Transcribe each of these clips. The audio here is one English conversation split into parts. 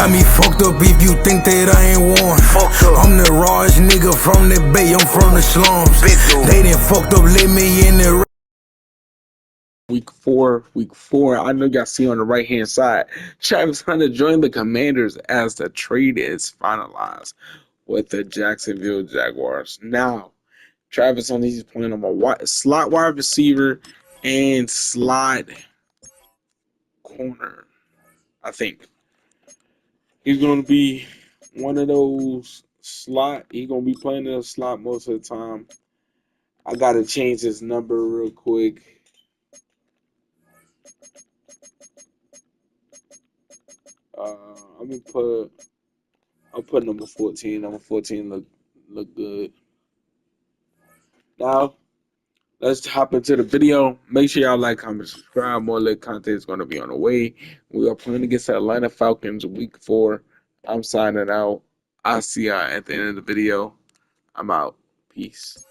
got me fucked up if you think that I ain't won. I'm the rawest nigga from the Bay, I'm from the slums. They done fucked up, let me in the Week four. I know y'all see on the right hand side, Travis Hunter joined the Commanders as the trade is finalized with the Jacksonville Jaguars. Now, Travis Hunter, he's playing on a slot wide receiver and slot corner. I think he's going to be one of those slot. He's going to be playing in a slot most of the time. I got to change his number real quick. I'll put number 14. Number 14 look good. Now, let's hop into the video. Make sure y'all like, comment, subscribe. More lit content is going to be on the way. We are playing against the Atlanta Falcons week 4. I'm signing out. I'll see y'all at the end of the video. I'm out. Peace.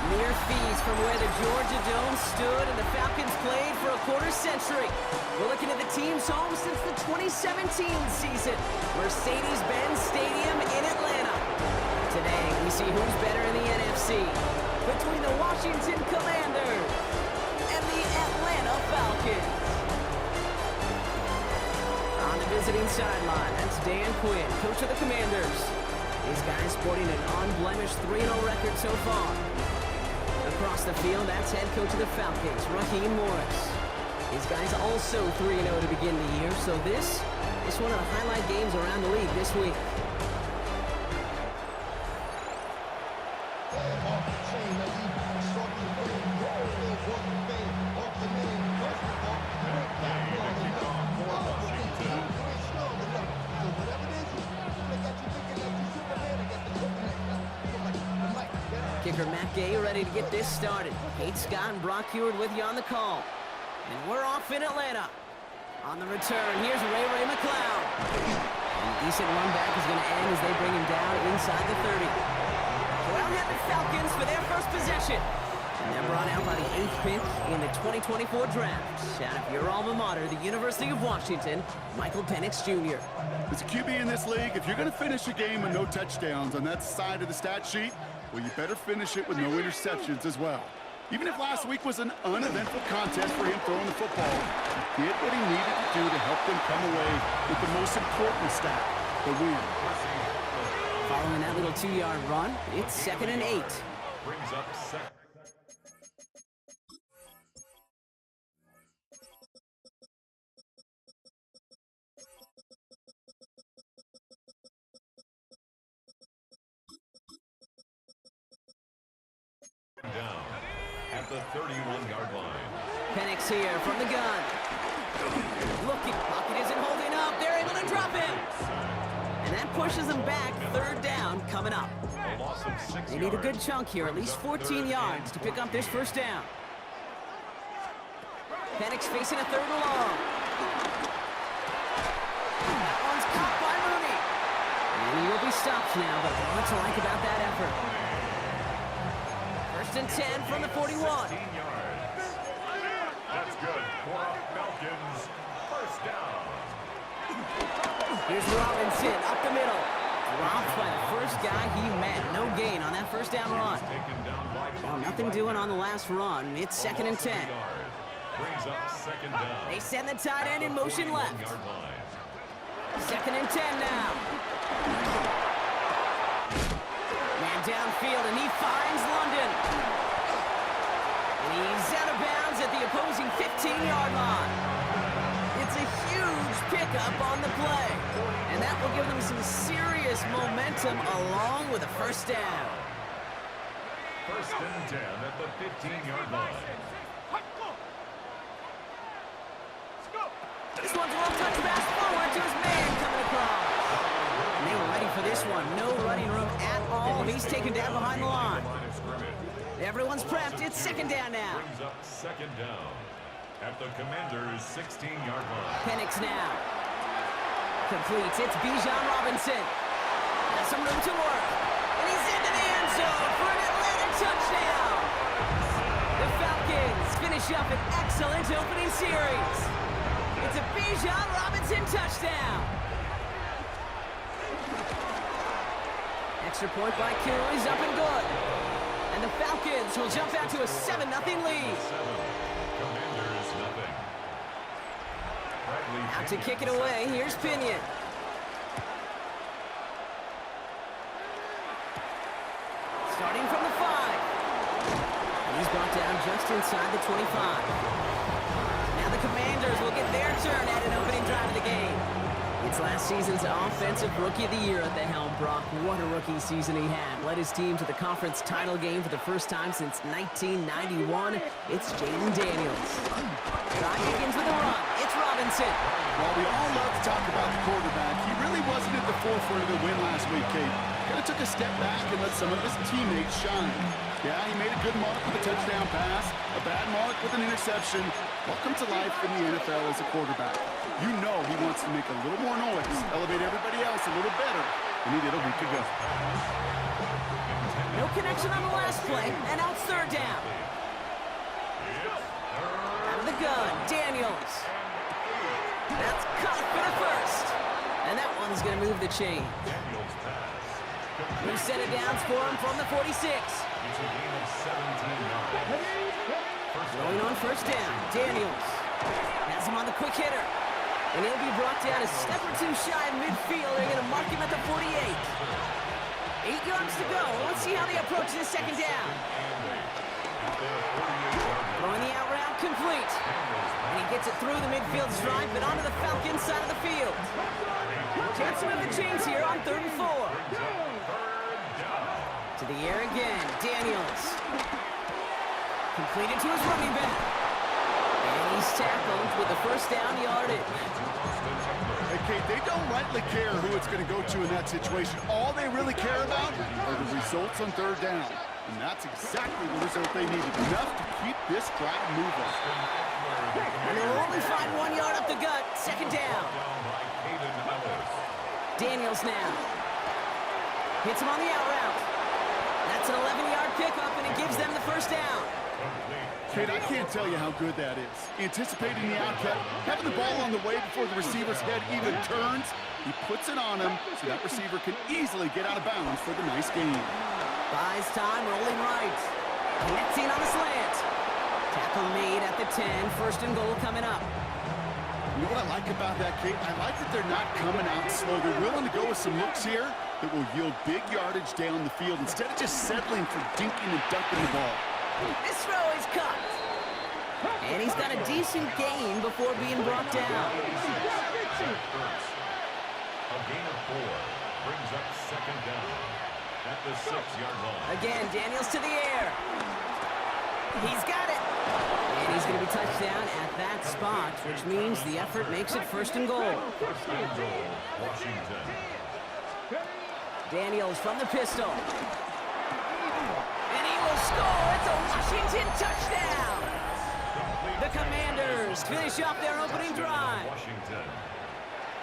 Mere feet from where the Georgia Dome stood and the Falcons played for a quarter century. We're looking at the team's home since the 2017 season, Mercedes-Benz Stadium in Atlanta. Today, we see who's better in the NFC between the Washington Commanders and the Atlanta Falcons. On the visiting sideline, that's Dan Quinn, coach of the Commanders. These guys sporting an unblemished 3-0 record so far. Across the field, that's head coach of the Falcons, Raheem Morris. These guys also 3-0 to begin the year, so this is one of the highlight games around the league this week. Kicker Matt Gay ready to get this started. Kate Scott and Brock Huard with you on the call. And we're off in Atlanta. On the return, here's Ray McCloud. And a decent run back is going to end as they bring him down inside the 30. So out head the Falcons for their first possession. And they're brought out by the 8th pick in the 2024 draft. Out of your alma mater, the University of Washington, Michael Penix Jr. As a QB in this league, if you're going to finish a game with no touchdowns on that side of the stat sheet, well, you better finish it with no interceptions as well. Even if last week was an uneventful contest for him throwing the football, he did what he needed to do to help them come away with the most important stat, the win. Following that little 2-yard run, it's 2nd and 8. Brings up second. Down at the 31-yard line. Penix here from the gun. Looking, pocket isn't holding up. They're able to drop him. And that pushes them back. 3rd down coming up. A loss of 6 They need a good chunk here, at least 14 yards to pick up this 1st down. Penix facing a 3rd and long. That one's caught by Mooney. And he will be stopped now, but what to like about that effort? 1st and 10 from the 41. 16 yards. That's good for Falcons. 1st down. Here's Robinson up the middle. Dropped by the first guy he met. No gain on that 1st down run. Taken down by Well, nothing doing on the last run. It's 2nd and 10. Brings up 2nd down. They send the tight end in motion left. 41-yard line. 2nd and 10 now. Man downfield, and he finds London. And he's out of bounds at the opposing 15-yard line. It's a huge pickup on the play. And that will give them some serious momentum along with a 1st down. 1st and 10 at the 15-yard line. This one's a little touch pass forward to his man coming across. And they were ready for this one. No running room at all here. he's taken down behind the line. Line of scrimmage. Everyone's prepped. It's second down now. Brings up second down at the Commanders' 16-yard line. Penix now. Completes. It's Bijan Robinson. Has some room to work. And he's into the end zone for an Atlanta touchdown. The Falcons finish up an excellent opening series. It's a Bijan Robinson touchdown. Extra point by Q is up and good. And the Falcons will jump out to a 7-0 lead. 7. Commanders nothing. Bradley Out to Pinion kick it away, here's Pinion. Starting from the 5. He's brought down just inside the 25. Now the Commanders will get their turn at an opening drive of the game. It's last season's Offensive Rookie of the Year at the helm, Brock. What a rookie season he had. Led his team to the conference title game for the first time since 1991. It's Jaden Daniels. Drive begins with a run. It's Robinson. While we all love to talk about the quarterback, he really wasn't at the forefront of the win last week, Kate. Kind of took a step back and let some of his teammates shine. Yeah, he made a good mark with a touchdown pass, a bad mark with an interception. Welcome to life in the NFL as a quarterback. You know he wants to make a little more noise, elevate everybody else a little better than he did a week ago. No connection on the last play, and now it's third down. Out of the gun, Daniels. That's caught for the first. And that one's going to move the chain. Daniels pass. We set it down for him from the 46. It's a gain of 17 yards. Going on first down, Daniels. Has him on the quick hitter. And he'll be brought down a step or two shy of midfield. They're going to mark him at the 48. 8 yards to go. Let's see how they approach this second down. Throwing the out route complete. And he gets it through the midfield stripe and onto the Falcons side of the field. Chance to move the chains here on 3rd and 4. To the air again, Daniels. Completed to his running back. And he's tackled with the first down yardage. Hey, Kate, they don't rightly care who it's going to go to in that situation. All they really care about are the results on third down. And that's exactly the result they needed. Enough to keep this drive moving. And they'll only find 1 yard up the gut. Second down. Daniels now. Hits him on the out route. That's an 11-yard pickup, and it gives them the first down. Kate, I can't tell you how good that is. Anticipating the outcut, having the ball on the way before the receiver's head even turns, he puts it on him so that receiver can easily get out of bounds for the nice gain. Buys time, rolling right. Connecting on the slant. Tackle made at the 10. First and goal coming up. You know what I like about that, Kate? I like that they're not coming out slow. They're willing to go with some looks here that will yield big yardage down the field instead of just settling for dinking and dunking the ball. This throw is cut. And he's got a decent gain before being brought down. A gain of 4 brings up second down at the 6-yard line. Again, Daniels to the air. He's got it. And he's going to be touched down at that spot, which means the effort makes it first and goal. First and goal, Washington. Daniels from the pistol. And he will score. It's a Washington touchdown. The Commanders finish off their opening drive. Washington.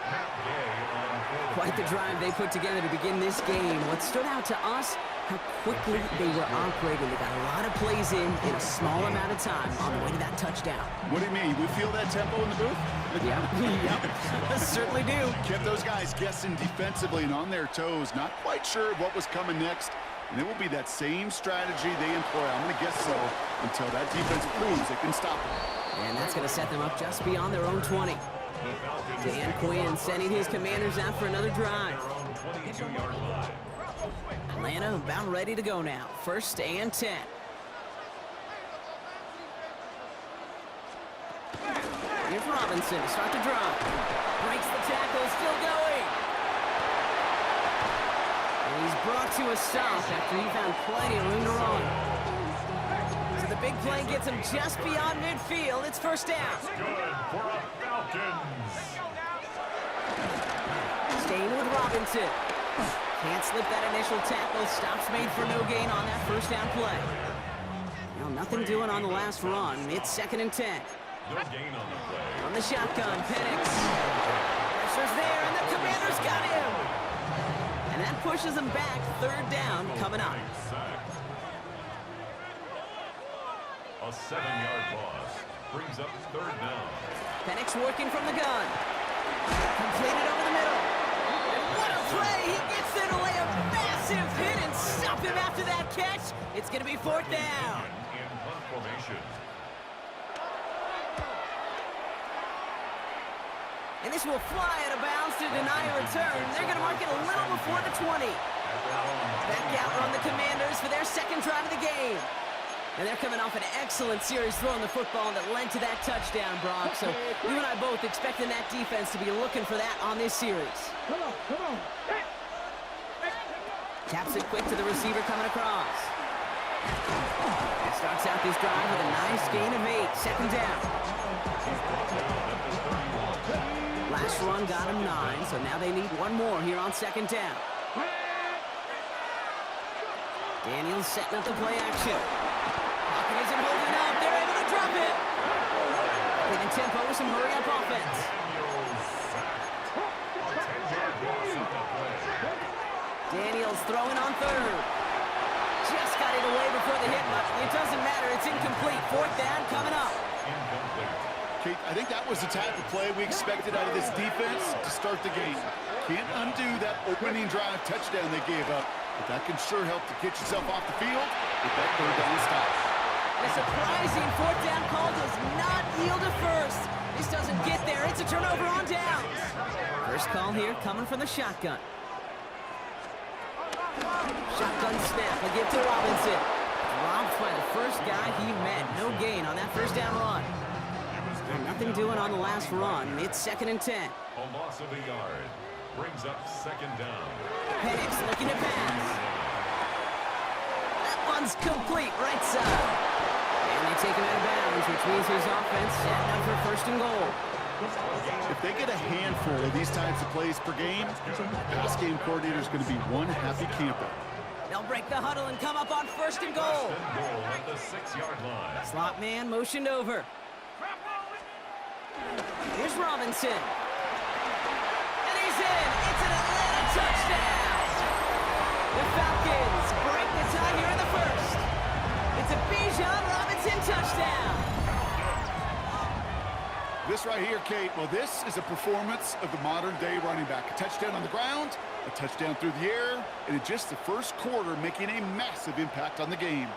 Matt Gay on quarterback. Quite the drive they put together to begin this game. What stood out to us, how quickly they were operating. They got a lot of plays in a small amount of time on the way to that touchdown. What do you mean? We feel that tempo in the booth? Yeah, yep, certainly do. Kept those guys guessing defensively and on their toes, not quite sure of what was coming next. And it will be that same strategy they employ, I'm going to guess so, until that defense proves it can stop them. And that's going to set them up just beyond their own 20. Dan Quinn sending his Commanders out for another drive. Atlanta about ready to go now. First and 10. Here's Robinson to start the drive. Breaks the tackle, still going. And he's brought to a stop after he found plenty of room to run. So the big play gets him just beyond midfield. It's first down. Good for a Falcons. Staying with Robinson. Can't slip that initial tackle. Stops made for no gain on that first down play. Well, nothing doing on the last run. It's 2nd and 10. No gain on the play. From the shotgun, Penix. Pressure's there, and the Commanders got him. And that pushes him back. 3rd down coming up. A 7-yard loss brings up 3rd down. Penix working from the gun. Completed over the middle. And what a play! He gets there to lay a massive hit and stop him after that catch. It's going to be 4th down. In punt formation. And this will fly out of bounds to deny a return. They're going to mark it a little before the 20. Back out on the Commanders for their 2nd drive of the game. And they're coming off an excellent series throwing the football that led to that touchdown, Brock. So you and I both expecting that defense to be looking for that on this series. Come on. Taps it quick to the receiver coming across. Starts out this drive with a nice gain of 8. 2nd down. Last run got him 9, so now they need one more here on 2nd down. Daniels setting up the play action. Hawkins isn't holding up. They're able to drop it. Taking tempo with some hurry-up offense. Daniels throwing on 3rd. Just got it away before the hit, but it doesn't matter. It's incomplete. 4th down coming up. Kate, I think that was the type of play we expected out of this defense to start the game. Can't undo that opening drive touchdown they gave up, but that can sure help to get yourself off the field with that 3rd down stop. A surprising 4th down call does not yield a first. This doesn't get there. It's a turnover on downs. First call here coming from the shotgun. Shotgun snap. A give to Robinson. Dropped by the first guy he met. No gain on that first down run. Nothing doing on the last run. It's 2nd and 10. A loss of a yard brings up 2nd down. Penix looking to pass. That one's complete right side. And they take him out of bounds, which means his offense setting up for 1st and goal. If they get a handful of these types of plays per game, the pass game coordinator is going to be one happy camper. They'll break the huddle and come up on 1st and goal. 1st and goal at the 6-yard line. Slot man motioned over. Here's Robinson. And he's in. It's an Atlanta touchdown. The Falcons break the tie here in the 1st. It's a Bijan Robinson touchdown. This right here, Kate, well, this is a performance of the modern-day running back. A touchdown on the ground, a touchdown through the air, and in just the 1st quarter, making a massive impact on the game.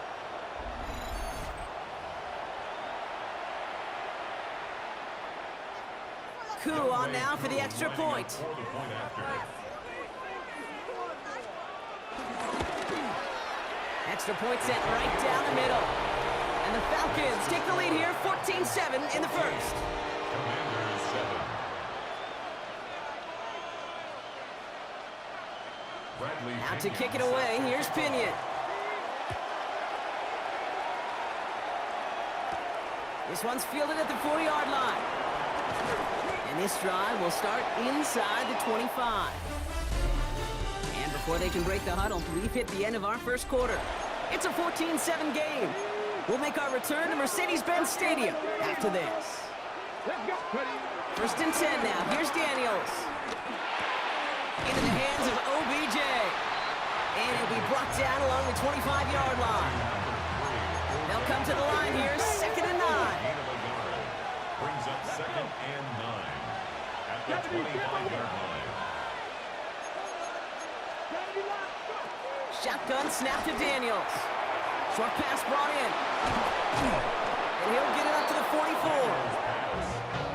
Koo on now for the extra point. For the point after. Extra point set right down the middle. And the Falcons take the lead here, 14-7 in the 1st. Commanders 7. Bradley Now to Pinion kick it away, here's Pinion. This one's fielded at the 40-yard line. And this drive will start inside the 25. And before they can break the huddle, we've hit the end of our 1st quarter. It's a 14-7 game. We'll make our return to Mercedes-Benz Stadium after this. 1st and 10 now. Here's Daniels. Into the hands of OBJ. And it'll be brought down along the 25-yard line. They'll come to the line here, 2nd and 9. Brings up 2nd and 9 at the 25-yard line. Shotgun snap to Daniels. Short pass brought in. And he'll get it up to the 44.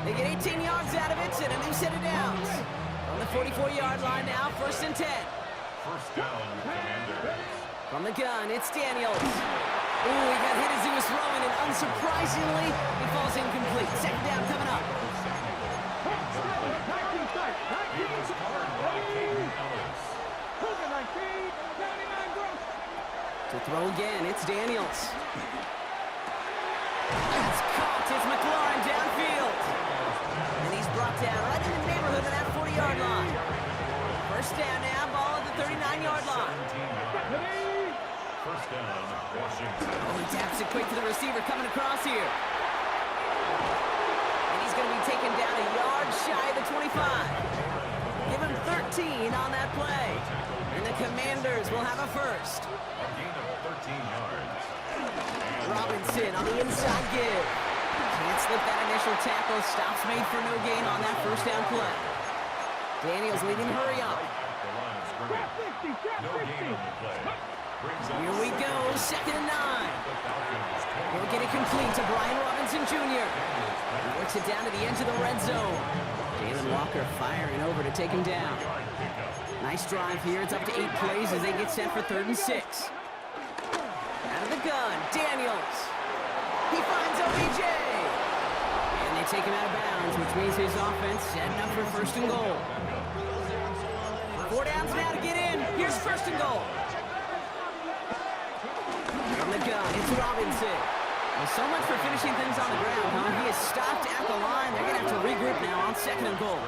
They get 18 yards out of it and a new set of downs. On the 44-yard line now, 1st and 10. 1st down, Commanders. From the gun, it's Daniels. Ooh, he got hit as he was throwing, and unsurprisingly, he falls incomplete. 2nd down coming up. He was covered by Caden Ellis. To throw again, it's Daniels. It's caught, it's McLaurin downfield. And he's brought down right in the neighborhood of that 40-yard line. 1st down now, ball at the the 39-yard line. 17 yards. First down, Washington. Oh, he taps it quick to the receiver coming across here. And he's going to be taken down a yard shy of the 25. Give him 13 on that play. And the Commanders will have a first. A gain of 13 yards. Robinson on the inside give. Can't slip that initial tackle. Stops made for no gain on that first down play. Daniels leading to hurry up. The line of scrimmage. No gain on the play. Brings up Here we go, 2nd and 9. the Falcons. We'll get it complete to Brian Robinson Jr. He works it down to the edge of the red zone. Jalen Walker firing over to take him down. Nice drive here. It's up to 8 plays as they get set for 3rd and 6. Out of the gun, Daniels. He finds OBJ. And they take him out of bounds, which means his offense setting up for 1st and goal. 4 downs now to get in. Here's 1st and goal. From the gun, it's Robinson. Well, so much for finishing things on the ground, huh? He is stopped at the line. They're going to have to regroup now on 2nd and goal.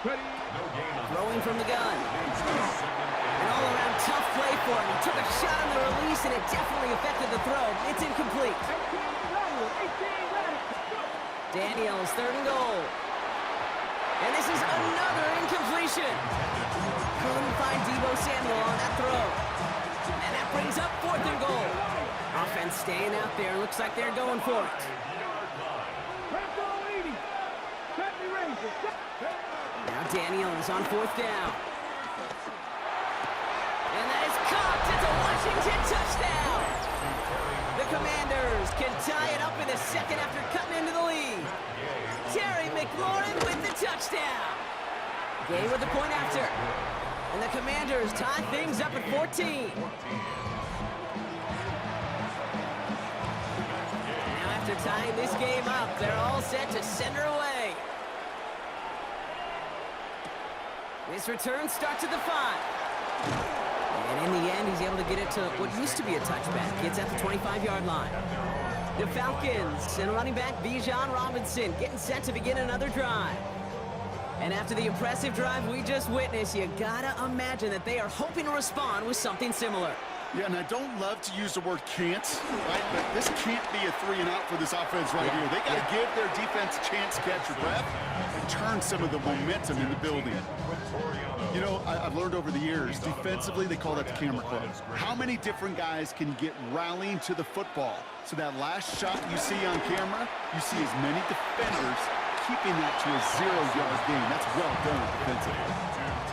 Throwing from the gun. An all-around tough play for him. He took a shot on the release, and it definitely affected the throw. It's incomplete. Daniels, 3rd and goal. And this is another incompletion. Couldn't find Deebo Samuel on that throw. And that brings up 4th and goal. Offense staying out there. Looks like they're going for it. Now Daniels on 4th down. And that is caught. It's a Washington touchdown. The Commanders can tie it up in the 2nd after cutting into the lead. Terry McLaurin with the touchdown. Gay with the point after. And the Commanders tie things up at 14. Now after tying this game up, they're all set to send her away. This return starts at the 5. And in the end, he's able to get it to what used to be a touchback. It's at the 25-yard line. The Falcons and running back Bijan Robinson getting set to begin another drive. And after the impressive drive we just witnessed, you gotta imagine that they are hoping to respond with something similar. Yeah, and I don't love to use the word can't, right? But this can't be a 3-and-out for this offense right here. They got to give their defense a chance to catch your breath and turn some of the momentum in the building. You know, I've learned over the years, defensively, they call that the camera club. How many different guys can get rallying to the football? So that last shot you see on camera, you see as many defenders keeping that to a 0-yard gain. That's well done defensively.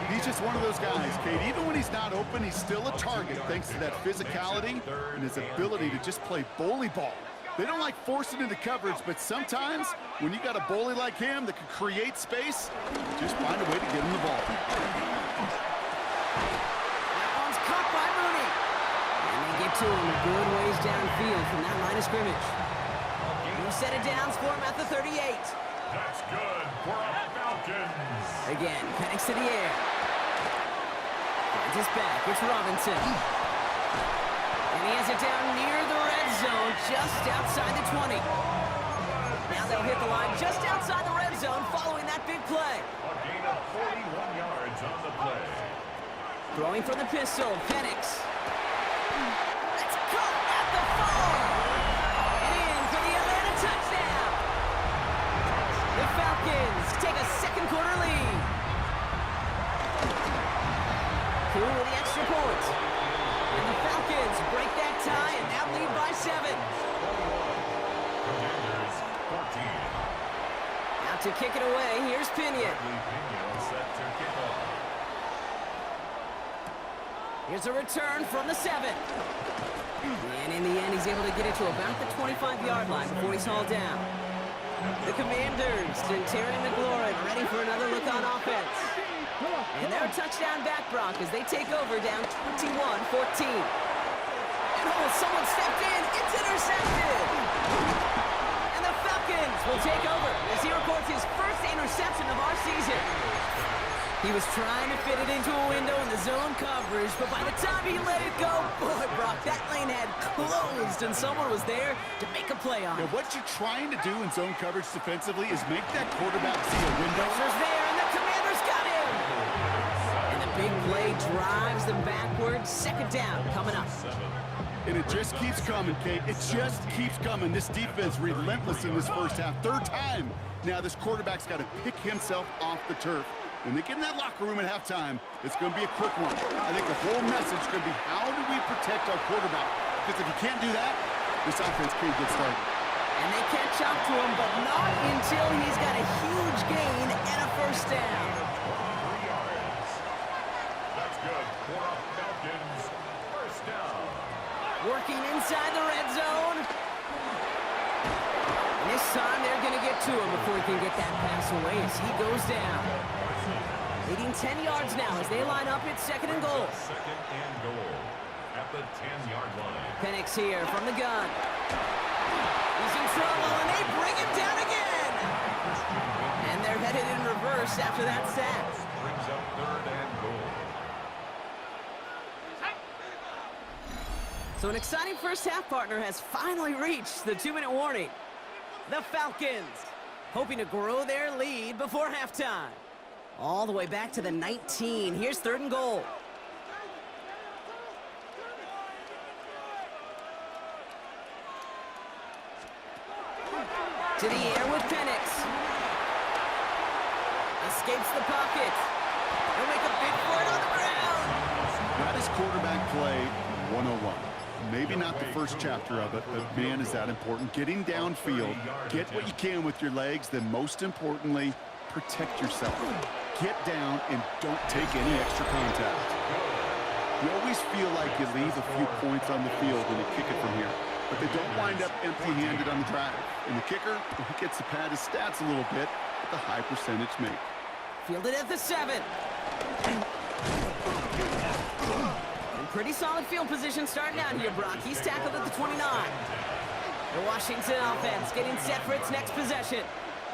He's just one of those guys, Kate. Even when he's not open, he's still a target thanks to that physicality and his ability to just play bully ball. They don't like forcing into coverage, but sometimes when you got a bully like him that can create space, just find a way to get him the ball. That one's caught by Mooney. And they get to him a good ways downfield from that line of scrimmage. New set of downs for him at the 38. That's good for the Falcons. Again, Penix to the air. Finds his back. It's Robinson. And he has it down near the red zone, just outside the 20. Now they'll hit the line just outside the red zone following that big play. A gain of 41 yards on the play. Throwing from the pistol, Penix. That's caught at the 4. And in for the Atlanta touchdown. The Falcons take a second-quarter lead. Cool with the extra point. And the Falcons break that tie and now lead by 7. Commanders 14. Out to kick it away, here's Pinion. Pinion set to kick off. Here's a return from the 7. And in the end, he's able to get it to about the 25-yard line before he's hauled down. The Commanders and Terry McLaurin ready for another look on offense. And they're a touchdown back, Brock, as they take over down 21-14. And oh, someone stepped in. It's intercepted. And the Falcons will take over as he records his first interception of our season. He was trying to fit it into a window in the zone coverage, but by the time he let it go, boy, Brock, that lane had closed and someone was there to make a play on it. Now, what you're trying to do in zone coverage defensively is make that quarterback see a window. Pressure's there, and the Commanders got him! And the big play drives them backwards. Second down coming up. And it just keeps coming, Kate. It just keeps coming. This defense relentless in this first half. Third time. Now this quarterback's got to pick himself off the turf. When they get in that locker room at halftime, it's going to be a quick one. I think the whole message is going to be, how do we protect our quarterback? Because if you can't do that, this offense can't get started. And they catch up to him, but not until he's got a huge gain and a first down. 3 yards. That's good for a Falcons first down. Working inside the red zone. And this time they're going to get to him before he can get that pass away as he goes down. Leading 10 yards now as they line up at second and goal. Second and goal at the 10-yard line. Penix here from the gun. He's in trouble, and they bring him down again. And they're headed in reverse after that sack. Brings up third and goal. So an exciting first half, partner, has finally reached the 2-minute warning. The Falcons hoping to grow their lead before halftime. All the way back to the 19. Here's third and goal. To the air with Penix. Escapes the pocket. He'll make a big for it on the ground. That is quarterback play 101. Maybe not the first chapter of it, but man, is that important. Getting downfield, get what you can with your legs, then most importantly, protect yourself. Get down and don't take any extra contact. You always feel like you leave a few points on the field when you kick it from here, but they don't wind up empty-handed on the drive. And the kicker, he gets to pad his stats a little bit with a high percentage make. Fielded at the 7. And pretty solid field position starting out here, Brock. He's tackled at the 29. The Washington offense getting set for its next possession.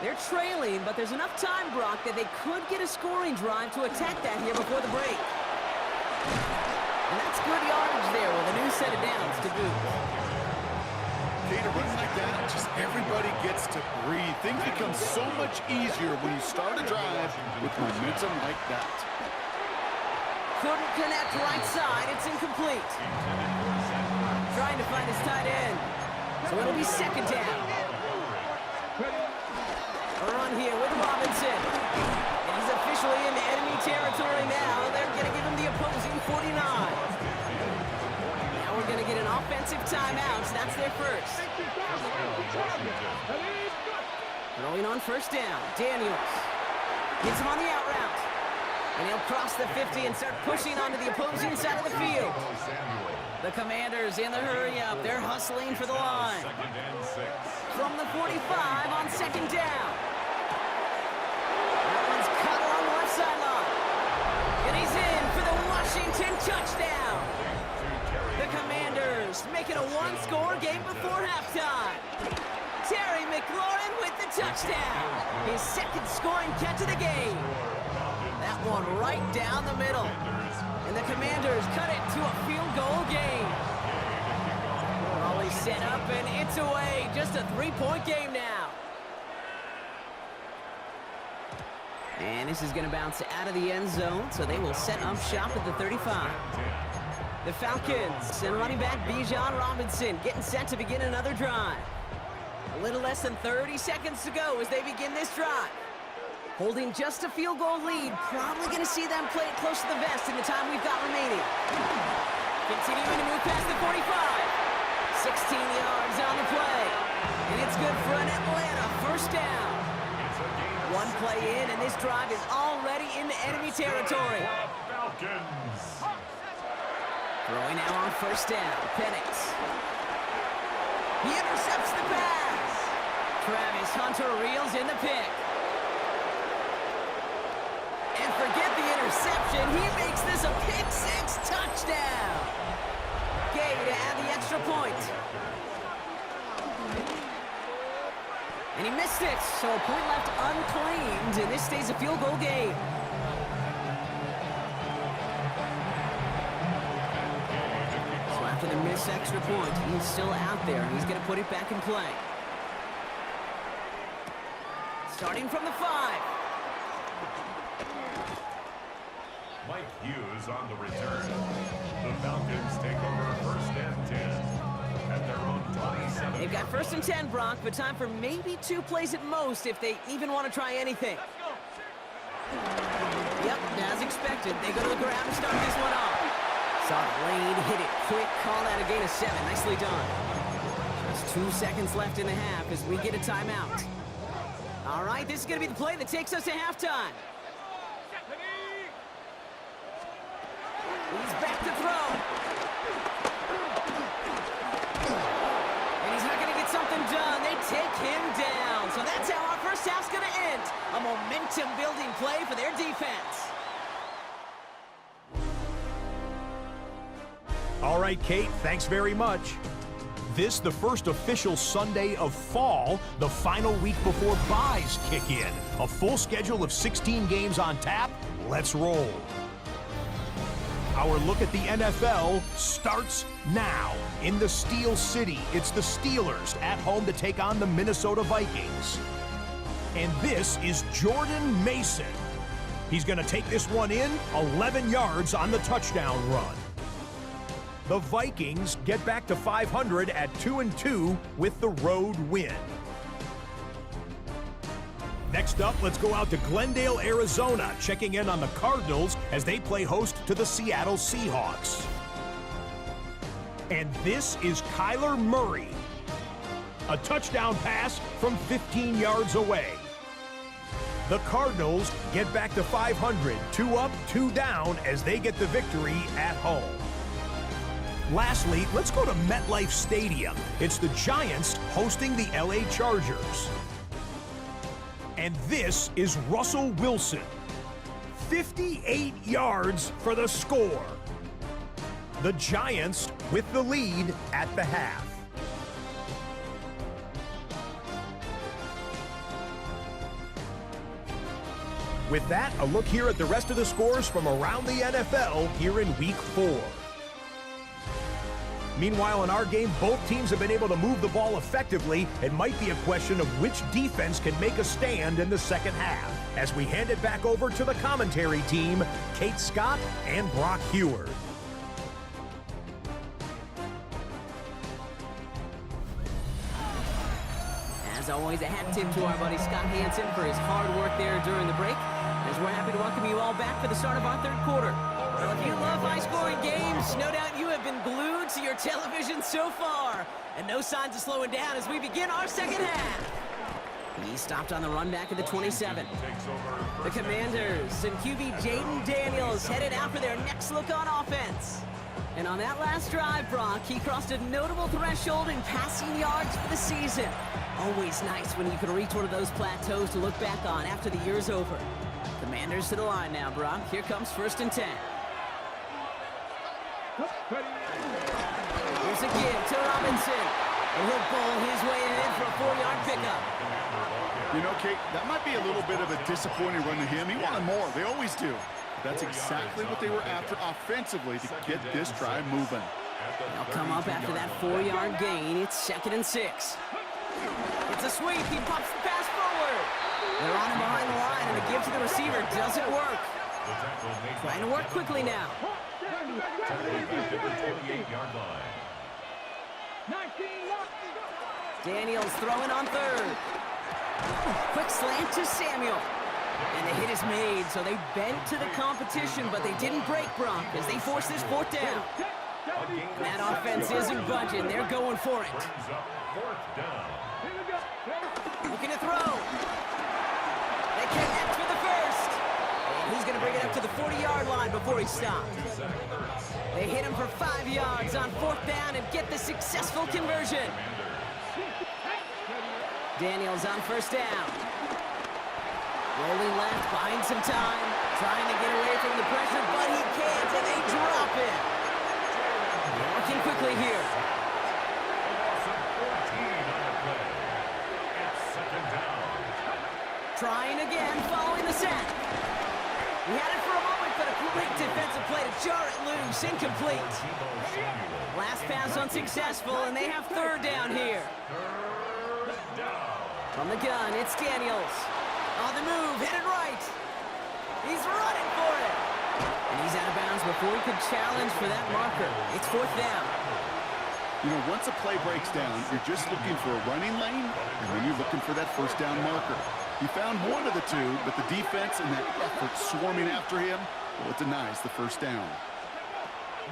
They're trailing, but there's enough time, Brock, that they could get a scoring drive to attack that here before the break. And that's good yardage there with a new set of downs to boot. Kate, a run like that, just everybody gets to breathe. Things become so much easier when you start a drive with momentum like that. Couldn't connect right side. It's incomplete. Trying to find his tight end. So it'll be second down. A run here with Robinson. And he's officially in enemy territory now. They're going to give him the opposing 49. Now we're going to get an offensive timeout. So that's their first. Throwing on first down. Daniels gets him on the out route. And he'll cross the 50 and start pushing onto the opposing side of the field. The Commanders in the hurry-up. They're hustling for the line. From the 45 on second down. That one's cut along the left sideline. And he's in for the Washington touchdown. The Commanders make it a one-score game before halftime. Terry McLaurin with the touchdown. His second scoring catch of the game. That one right down the middle. And the Commanders cut it to a field goal game. Raleigh set up and it's away. Just a 3-point game now. And this is going to bounce out of the end zone, so they will set up shop at the 35. The Falcons and running back Bijan Robinson getting set to begin another drive. A little less than 30 seconds to go as they begin this drive. Holding just a field goal lead. Probably going to see them play it close to the vest in the time we've got remaining. Continuing to move past the 45. 16 yards on the play. And it's good for an Atlanta first down. One play in, and this drive is already into enemy territory. Falcons. Throwing now on first down. Penix. He intercepts the pass. Travis Hunter reels in the pick. And forget the interception. He makes this a pick-6 touchdown. Gay to add the extra point. And he missed it, so a point left unclaimed, and this stays a field goal game. So after the missed extra point, he's still out there. He's going to put it back in play. Starting from the 5. Mike Hughes on the return. The Falcons take over first and 10 at their own 27. They've got first and 10, Brock, but time for maybe 2 plays at most if they even want to try anything. Yep, as expected, they go to the ground to start this one off. Saw the lane, hit it quick, call that a gain of 7. Nicely done. Just 2 seconds left in the half as we get a timeout. All right, this is going to be the play that takes us to halftime. He's back to throw. And he's not going to get something done. They take him down. So that's how our first half's going to end. A momentum-building play for their defense. All right, Kate, thanks very much. This, the first official Sunday of fall, the final week before byes kick in. A full schedule of 16 games on tap. Let's roll. Our look at the NFL starts now. In the Steel City, it's the Steelers at home to take on the Minnesota Vikings. And this is Jordan Mason. He's going to take this one in, 11 yards on the touchdown run. The Vikings get back to 500 at 2-2 with the road win. Next up, let's go out to Glendale, Arizona, checking in on the Cardinals as they play host to the Seattle Seahawks. And this is Kyler Murray. A touchdown pass from 15 yards away. The Cardinals get back to 500, 2 up, 2 down as they get the victory at home. Lastly, let's go to MetLife Stadium. It's the Giants hosting the LA Chargers. And this is Russell Wilson. 58 yards for the score. The Giants with the lead at the half. With that, a look here at the rest of the scores from around the NFL here in Week 4. Meanwhile, in our game, both teams have been able to move the ball effectively. It might be a question of which defense can make a stand in the second half. As we hand it back over to the commentary team, Kate Scott and Brock Huard. As always, a hat tip to our buddy Scott Hansen for his hard work there during the break, as we're happy to welcome you all back for the start of our third quarter. Well, if you love high-scoring games, no doubt you have been glued to your television so far. And no signs of slowing down as we begin our second half. He stopped on the run back at the 27. The Commanders and QB Jaden Daniels headed out for their next look on offense. And on that last drive, Brock, he crossed a notable threshold in passing yards for the season. Always nice when you can reach one of those plateaus to look back on after the year's over. Commanders to the line now, Brock. Here comes first and 10. Here's a give to Robinson. And he'll bowl his way ahead for a 4-yard pickup. You know, Kate, that might be a little bit of a disappointing run to him. He wanted more. They always do. That's exactly what they were after offensively to get this drive moving. They'll come up after that 4-yard gain. It's 2nd and 6. It's a sweep. He pops the pass forward. They're on him behind the line, and a give to the receiver doesn't work. Trying to work quickly now. Daniels throwing on third. Quick slant to Samuel. And the hit is made, so they bent to the competition, but they didn't break, Brock, as they force this 4th down. That offense isn't budging. They're going for it. Looking to throw. They connect for the first. And he's going to bring it up to the 40-yard line before he stops. They hit him for 5 yards on 4th down and get the successful conversion. Daniels on first down. Rolling left, buying some time, trying to get away from the pressure, but he can't, and they drop it. Working quickly here. Trying again, following the sack. He had it for a moment, but a great defensive play to jar it loose, incomplete. Last pass unsuccessful, and they have 3rd down here. From the gun, it's Daniels. On the move, headed right. He's running for it. And he's out of bounds before he could challenge for that marker. It's 4th down. You know, once a play breaks down, you're just looking for a running lane, and then you're looking for that first down marker. He found one of the two, but the defense and that effort swarming after him, well, it denies the first down.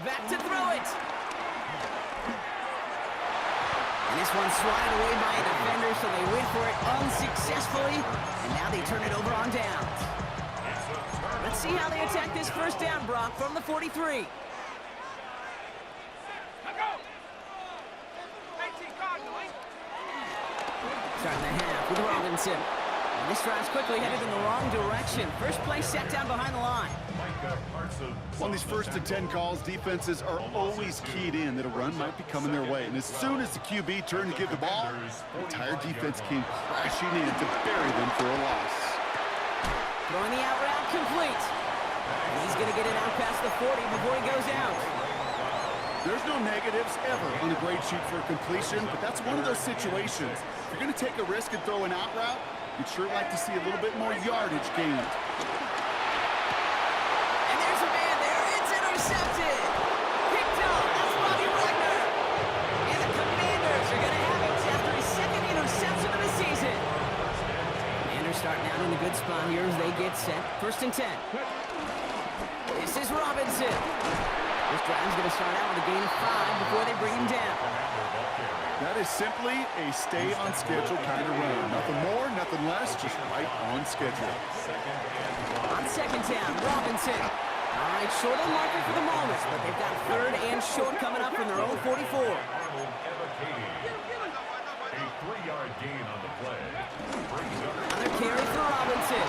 Back to throw it. And this one's swatted away by a defender, so they wait for it unsuccessfully. And now they turn it over on downs. Let's see how they attack this first down, Brock, from the 43. Starting the half with Robinson. And this drive's quickly headed in the wrong direction. First play set down behind the line. On these first and 10 calls, defenses are always keyed in that a run might be coming their way. And as soon as the QB turned to give the ball, the entire defense came crashing in to bury them for a loss. Throwing the out route complete. And he's going to get it out past the 40 before he goes out. There's no negatives ever on a grade sheet for a completion, but that's one of those situations. If you're going to take a risk and throw an out route, you'd sure like to see a little bit more yardage gained. And there's a man there. It's intercepted. Picked up. That's Bobby Wagner. And the Commanders are going to have it after his second interception of the season. Commanders starting out in a good spot here as they get set. 1st and 10. This is Robinson. This drive's going to start out with a gain of 5 before they bring him down. That is simply a stay-on-schedule kind of run. Nothing more, nothing less, just right on schedule. On 2nd down, Robinson. All right, short on marker for the moment, but they've got 3rd and short coming up from their own 44. A 3-yard gain on the play. Another carry for Robinson.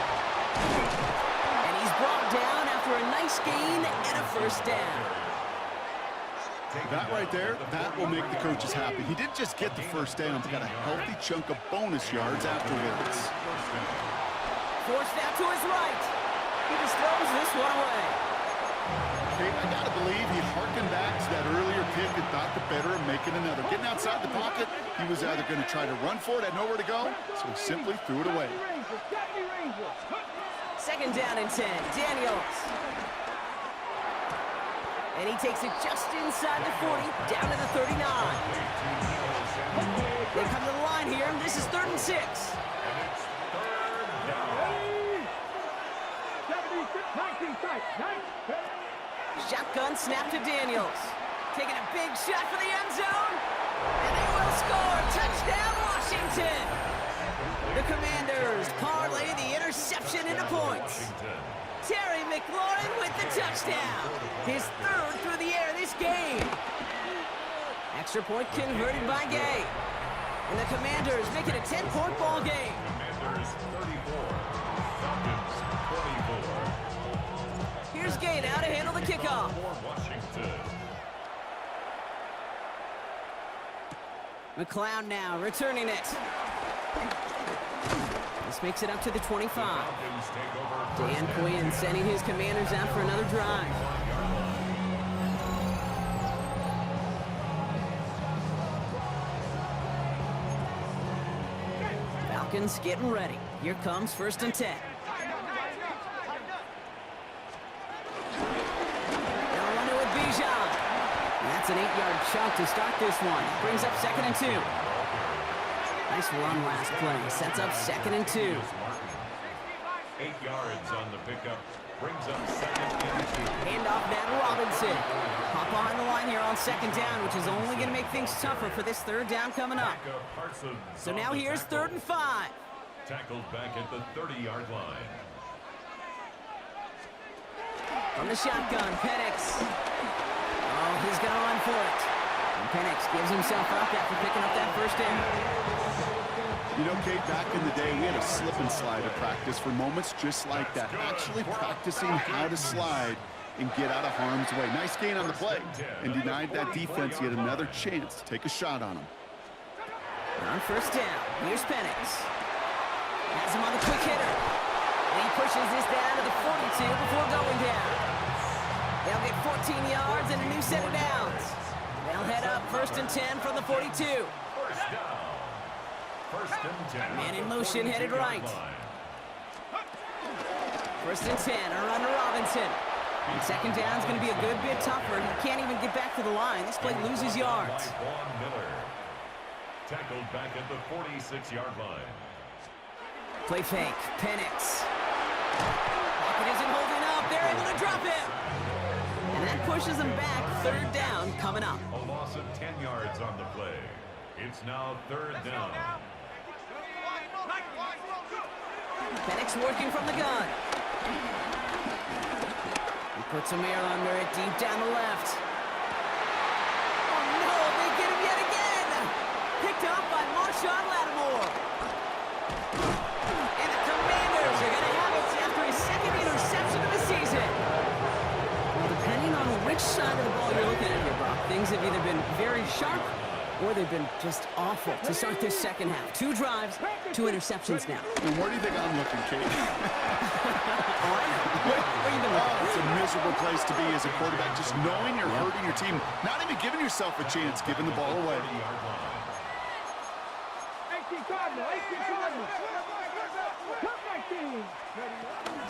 And he's brought down after a nice gain and a first down. That right there, that will make the coaches happy. He didn't just get the first down, he got a healthy chunk of bonus yards afterwards. Forced out to his right. He just throws this one away. Okay, I gotta believe he harkened back to that earlier pick and thought the better of making another. Getting outside the pocket, he was either going to try to run for it, had nowhere to go, so he simply threw it away. 2nd down and 10, Daniels. And he takes it just inside the 40, down to the 39. They come to the line here, and this is 3rd and 6. Shotgun snap to Daniels. Taking a big shot for the end zone. And they will score. Touchdown, Washington. The Commanders parlay the interception into points. Terry McLaurin with the touchdown. His 3rd through the air this game. Extra point converted by Gay. And the Commanders make it a 10-point ball game. Commanders 34, Falcons 24. Here's Gay now to handle the kickoff. For Washington. McLeod now returning it. This makes it up to the 25. Falcons take over. Dan Quinn sending his Commanders out for another drive. Falcons getting ready. Here comes 1st and 10. They'll run it with Bijan. That's an 8-yard chunk to start this one. Brings up 2nd and 2. Nice run last play. Sets up 2nd and 2. 8 yards on the pickup. Brings up 2nd and 2. Handoff now to Robinson. Hop behind the line here on 2nd down, which is only going to make things tougher for this 3rd down coming up. So now here's 3rd and 5. Tackled back at the 30-yard line. From the shotgun, Penix. Oh, he's going to run for it. And Penix gives himself up after picking up that first down. You know, Kate, back in the day, we had a slip and slide at practice for moments just like that. Actually practicing how to slide and get out of harm's way. Nice gain on the play and denied that defense yet another chance to take a shot on him. On 1st down, here's Penix. Has him on the quick hitter. And he pushes this down to the 42 before going down. They'll get 14 yards and a new set of downs. They'll head up 1st and 10 from the 42. First down. 1st and 10. Man in motion, headed right. 1st and 10, a run to Robinson. And second down's going to be a good bit tougher. He can't even get back to the line. This play loses yards. Vaughn Miller. Tackled back at the 46-yard line. Play fake. Penix. Pocket isn't holding up. They're able to drop him. And that pushes them back. Third down coming up. A loss of 10 yards on the play. It's now third down. Penix working from the gun. He puts a mirror under it deep down the left. Oh no, they get him yet again! Picked up by Marshawn Lattimore. And the Commanders are going to have it after his second interception of the season. Well, depending on which side of the ball you're looking at here, Brock, things have either been very sharp or they've been just awful to start this second half. 2 drives, 2 interceptions now. And where do you think I'm looking, Kate? Where you been looking? It's a miserable place to be as a quarterback, just knowing you're hurting your team, not even giving yourself a chance, giving the ball away.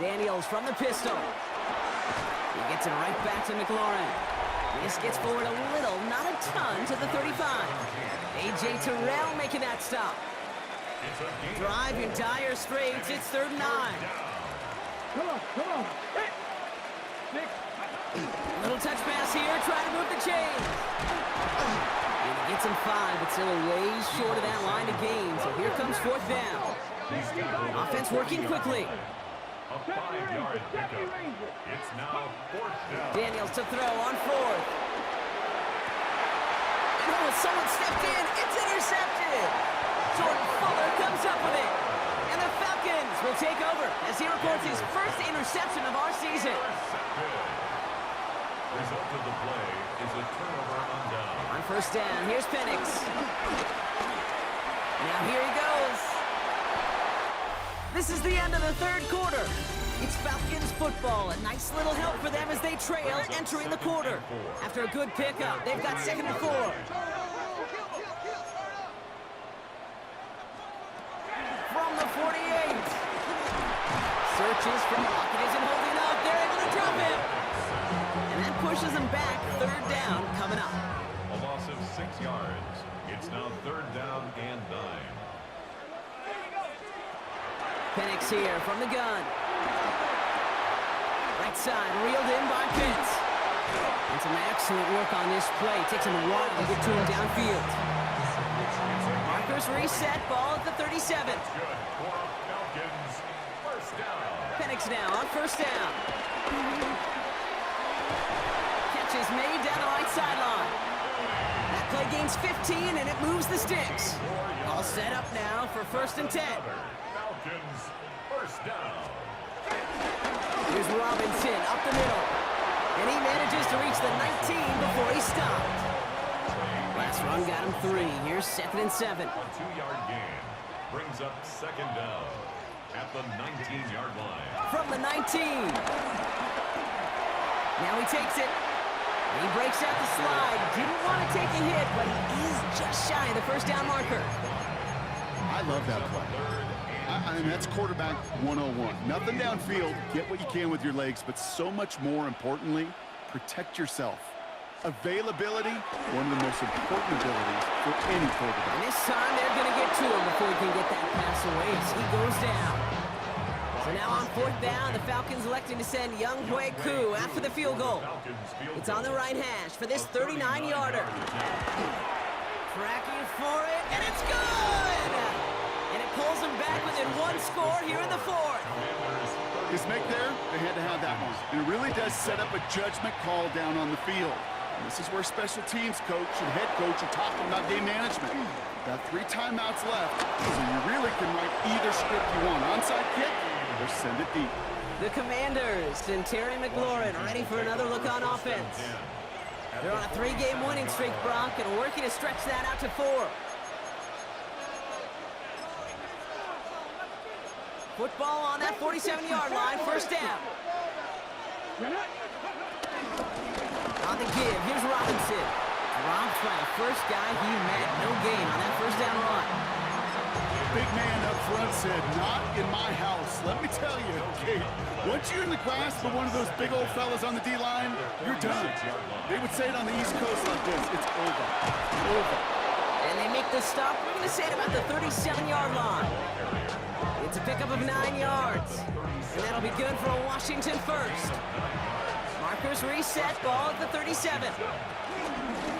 Daniels from the pistol. He gets it right back to McLaurin. This gets forward a little, not a ton, to the 35. A.J. Terrell making that stop. Drive in dire straits. It's 3rd and 9. Come on. Little touch pass here, trying to move the chains. And he gets him 5, but still a ways short of that line to gain. So here comes 4th down. Offense working quickly. A 5-yard pickup. It's now 4th down. Daniels to throw on 4th. And oh, someone stepped in. It's intercepted. Jordan Fuller comes up with it. And the Falcons will take over as he records his first interception of our season. Result of the play is a turnover on down. On 1st down, here's Penix. Now here he goes. This is the end of the 3rd quarter. It's Falcons football. A nice little help for them as they trail entering the quarter. After a good pickup, they've got 2nd and 4. From the 48. Searches from Pocket isn't holding up. They're able to drop him. And that pushes them back. 3rd down coming up. A loss of 6 yards. It's now 3rd down and 9. Penix here from the gun. Right side, reeled in by Pitts. And some excellent work on this play. Takes him a while to get to him downfield. Markers reset, ball at the 37. Good for Falcons. 1st down. Penix now on 1st down. Catch is made down the right sideline. That play gains 15 and it moves the sticks. All set up now for 1st and 10. Falcons. 1st down. Here's Robinson up the middle. And he manages to reach the 19 before he stopped. Last run got him 3. Here's 2nd and 7. A 2-yard gain brings up 2nd down at the 19-yard line. From the 19. Now he takes it. He breaks out the slide. Didn't want to take a hit, but he is just shy of the 1st down marker. I love that play. I mean, that's quarterback 101. Nothing downfield, get what you can with your legs, but so much more importantly, protect yourself. Availability, one of the most important abilities for any quarterback. And this time they're going to get to him before he can get that pass away as he goes down. So now on 4th down, the Falcons electing to send Young Hui Koo after the field goal. It's on the right hash for this 39-yarder. Tracking for it, and it's good! And it pulls them back within 1 score here in the 4th. His make there, they had to have that one. And it really does set up a judgment call down on the field. And this is where special teams coach and head coach are talking about game management. Got 3 timeouts left, so you really can write either script you want. Onside kick or send it deep. The Commanders and Terry McLaurin ready for another look on offense. They're on a 3-game winning streak, Brock, and working to stretch that out to 4. Football on that 47-yard line, 1st down. On the give, here's Robinson. Robbed by the first guy he met. No gain on that 1st down run. big man up front said, "Not in my house." Let me tell you, Kate, once you're in the grasp of one of those big old fellas on the D-line, you're done. They would say it on the East Coast like this: it's over. Over. And they make the stop, we're going to say it about the 37-yard line. It's a pickup of 9 yards. And that'll be good for a Washington first. Markers reset, ball at the 37.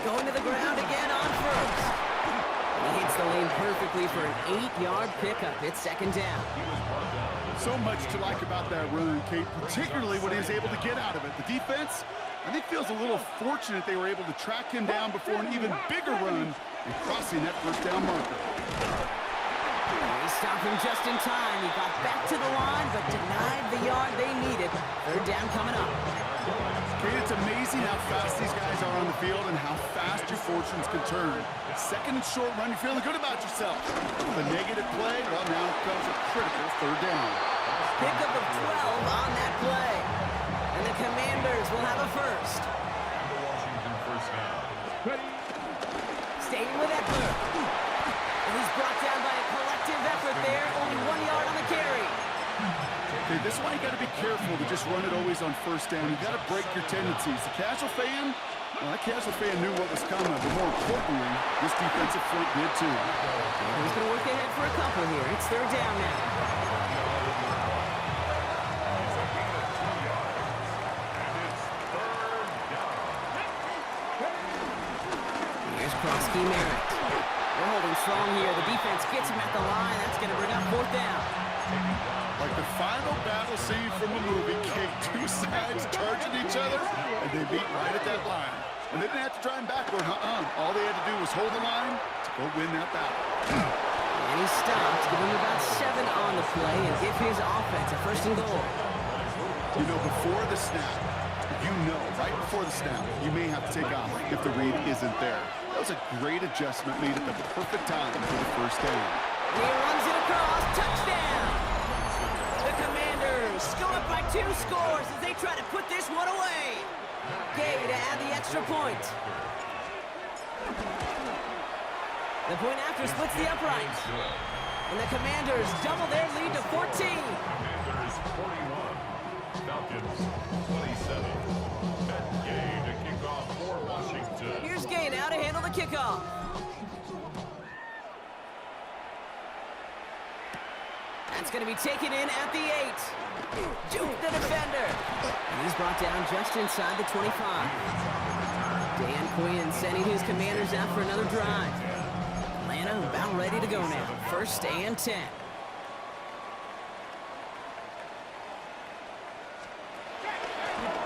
Going to the ground again on first. He hits the lane perfectly for an 8-yard pickup. It's second down. So much to like about that run, Kate, particularly when he was able to get out of it. The defense, I think, feels a little fortunate they were able to track him down before an even bigger run and crossing that first down marker. They stopped him just in time. He got back to the line, but denied the yard they needed. Third down coming up. Kate, it's amazing how fast these guys are on the field and how fast your fortunes can turn. Second and short run, you're feeling good about yourself. The negative play, well, now comes a critical third down. Pickup of 12 on that play. And the Commanders will have a first. And the Washington first down. Staying with Eckler. And he's brought down by a collective effort there. Only 1 yard on the carry. Okay, this is why you got to be careful to just run it always on first down. You got to break your tendencies. The casual fan, well, that casual fan knew what was coming, but more importantly, this defensive front did too. He's going to work ahead for a couple here. It's third down now. Here's Krosky Merritt. They're holding strong here. The defense gets him at the line. That's going to bring up fourth down. Like the final battle scene from a movie, Kate, two sides charging each other, and they meet right at that line. And they didn't have to drive backward, All they had to do was hold the line to go win that battle. And he stops, give him about 7 on the play, and give his offense a first and goal. You know, before the snap, right before the snap, you may have to take off if the read isn't there. That was a great adjustment made at the perfect time for the first down. He runs it across, touchdown! The Commanders go up by 2 scores as they try to put this one away. Gay to add the extra point. The point after splits the upright. And the Commanders double their lead to 14. Commanders 41, Falcons 27. Matt Gay to kick off for Washington. Here's Gay now to handle the kickoff. That's going to be taken in at the 8. Juke the defender. And he's brought down just inside the 25. Dan Quinn sending his Commanders out for another drive. Atlanta about ready to go now. First and 10.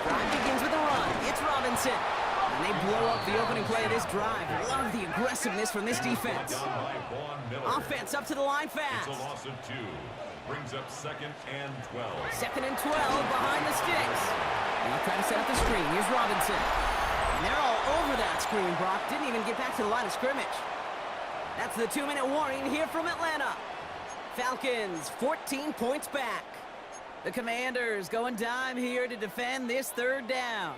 Drive begins with a run. It's Robinson. And they blow up the opening play of this drive. Love the aggressiveness from this defense. Down by Vaughn Miller. Offense up to the line It's fast. a loss of 2. Brings up second and 12. Second and 12 behind the sticks. And they'll try to set up the screen. Here's Robinson. And they're all over that screen, Brock. Didn't even get back to the line of scrimmage. That's the 2-minute warning here from Atlanta. Falcons 14 points back. The Commanders going dime here to defend this third down.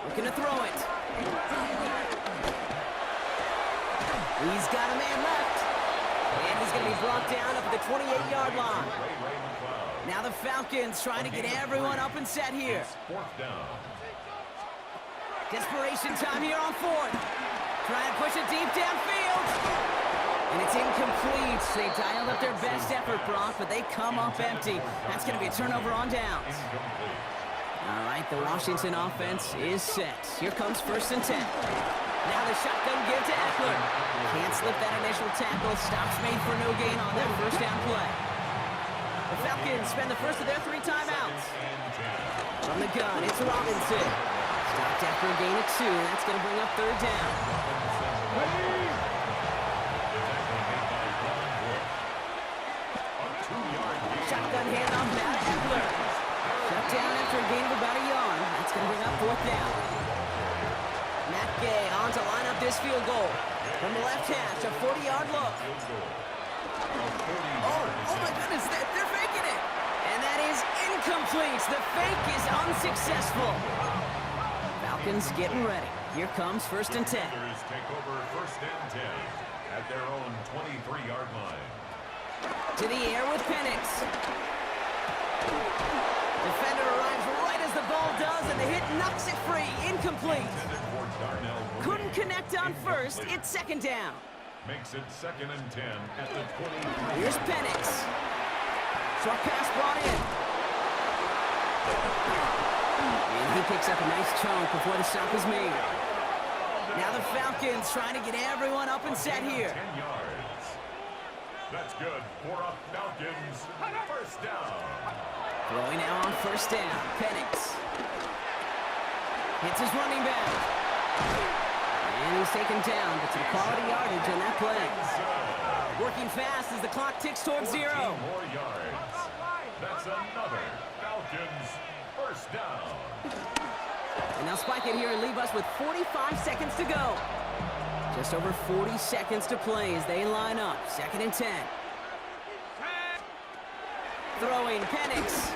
Looking to throw it. He's got a man left. And he's going to be brought down up at the 28-yard line. Now the Falcons trying to get everyone up and set here. Fourth down. Desperation time here on fourth. Trying to push it deep downfield. And it's incomplete. They dialed up their best effort, Brock, but they come up empty. That's going to be a turnover on downs. All right, the Washington offense is set. Here comes first and 10. Now the shotgun give to Eckler. Can't slip that initial tackle. Stops made for no gain on that first down play. The Falcons spend the first of their 3 timeouts. From the gun, it's Robinson. Stopped after a gain of 2. That's going to bring up third down. Shotgun handoff now to Eckler. Shut down after a gain of about a yard. That's going to bring up fourth down. Matt Gay on to line up this field goal. From the left hash, a 40-yard look. Oh my goodness, they're faking it. And that is incomplete. The fake is unsuccessful. Falcons getting ready. Here comes 1st and 10. Commanders take over 1st and 10 at their own 23-yard line. To the air with Penix. Defender arrives right as the ball does, and the hit knocks it free. Incomplete. Intended for Darnell Mooney. Couldn't connect on first. Incomplete. It's 2nd down. Makes it 2nd and 10 at the 23. Here's Penix. Short pass brought in. And he picks up a nice chunk before the stop is made. Now the Falcons trying to get everyone up and set here. 10 yards. That's good for a Falcons 1st down. Throwing now on 1st down. Penix. Hits his running back. And he's taken down, but some quality yardage on that play. Working fast as the clock ticks towards 0. 14 more yards. That's another Falcons 1st down. And they'll spike it here and leave us with 45 seconds to go. Just over 40 seconds to play as they line up. 2nd and 10. Throwing Penix.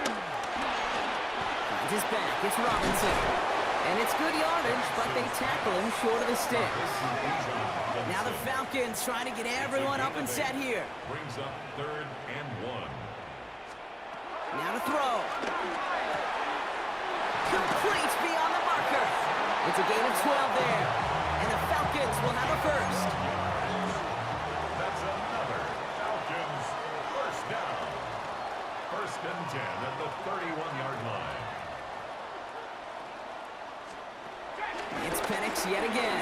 Finds his back. It's Robinson. And it's good yardage, but they tackle him short of the sticks. Now the Falcons trying to get everyone up and set here. Brings up 3rd and 1. Now to throw. Complete beyond the marker. It's a gain of 12 there. And the Falcons will have a first. That's another Falcons 1st down. 1st and 10 at the 31-yard line. It's Penix yet again.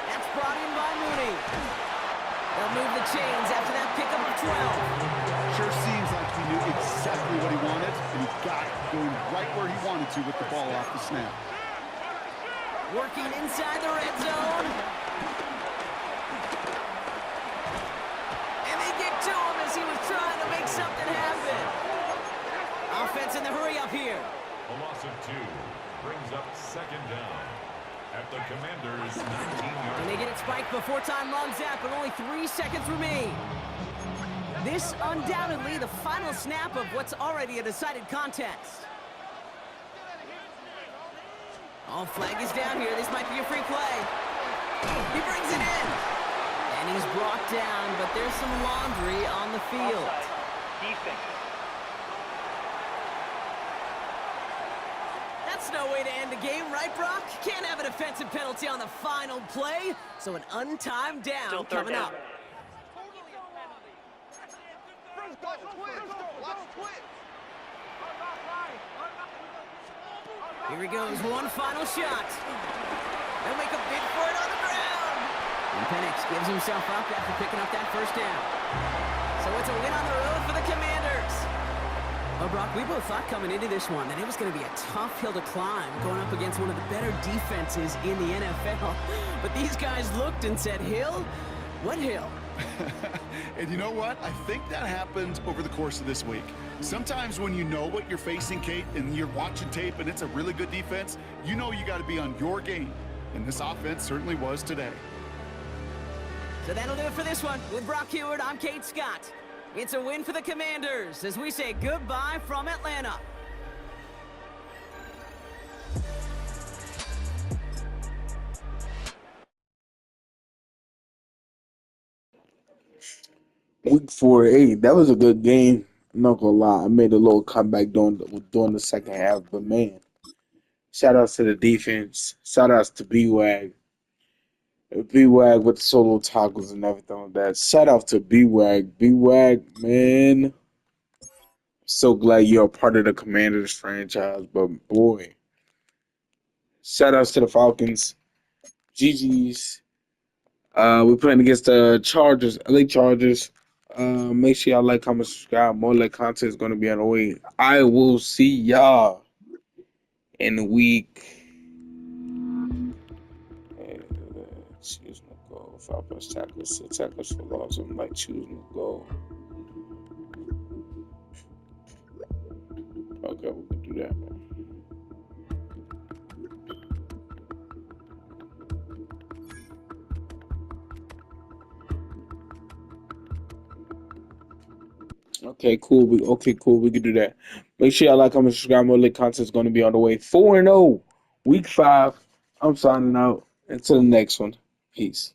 That's brought in by Mooney. They'll move the chains after that pickup of 12. Sure seems like he knew exactly what he wanted, and he got it, going right where he wanted to with the ball off the snap. Working inside the red zone. And they get to him as he was trying to make something happen. Offense in the hurry up here. A loss of 2 brings up 2nd down at the Commanders' 19-yard And they get it spiked before time runs out, but only 3 seconds remain. This undoubtedly the final snap of what's already a decided contest. Oh, flag is down here. This might be a free play. He brings it in. And he's brought down, but there's some laundry on the field. That's no way to end the game, right, Brock? Can't have a defensive penalty on the final play, so an untimed down coming up. Here he goes, one final shot. They'll make a bid for it on the ground. And Penix gives himself up after picking up that 1st down. So it's a win on the road for the Commanders. Well, Brock, we both thought coming into this one that it was going to be a tough hill to climb going up against one of the better defenses in the NFL. But these guys looked and said, Hill? What hill? And you know what? I think that happened over the course of this week. Sometimes when you know what you're facing, Kate, and you're watching tape and it's a really good defense, you know you got to be on your game. And this offense certainly was today. So that'll do it for this one. With Brock Huard, I'm Kate Scott. It's a win for the Commanders as we say goodbye from Atlanta. Week 4, hey, that was a good game. I'm not gonna lie, I made a little comeback during the second half, but man, shout outs to the defense. Shout outs to B-Wag. B-Wag with the solo tackles and everything like that. Shout out to B-Wag. B-Wag, man. So glad you're a part of the Commanders franchise, but boy. Shout outs to the Falcons. GG's. We're playing against the Chargers, LA Chargers. Make sure y'all like, comment, subscribe. More like content is going to be on the way. I will see y'all in week. Choose no goal. 5+ tackles, 6 tackles for loss. I'm like, choose no goal. Okay, we can do that. Okay, cool. We can do that. Make sure y'all like, comment, subscribe. More late content is going to be on the way. 4-0 Week 5, I'm signing out. Until the next one. Peace.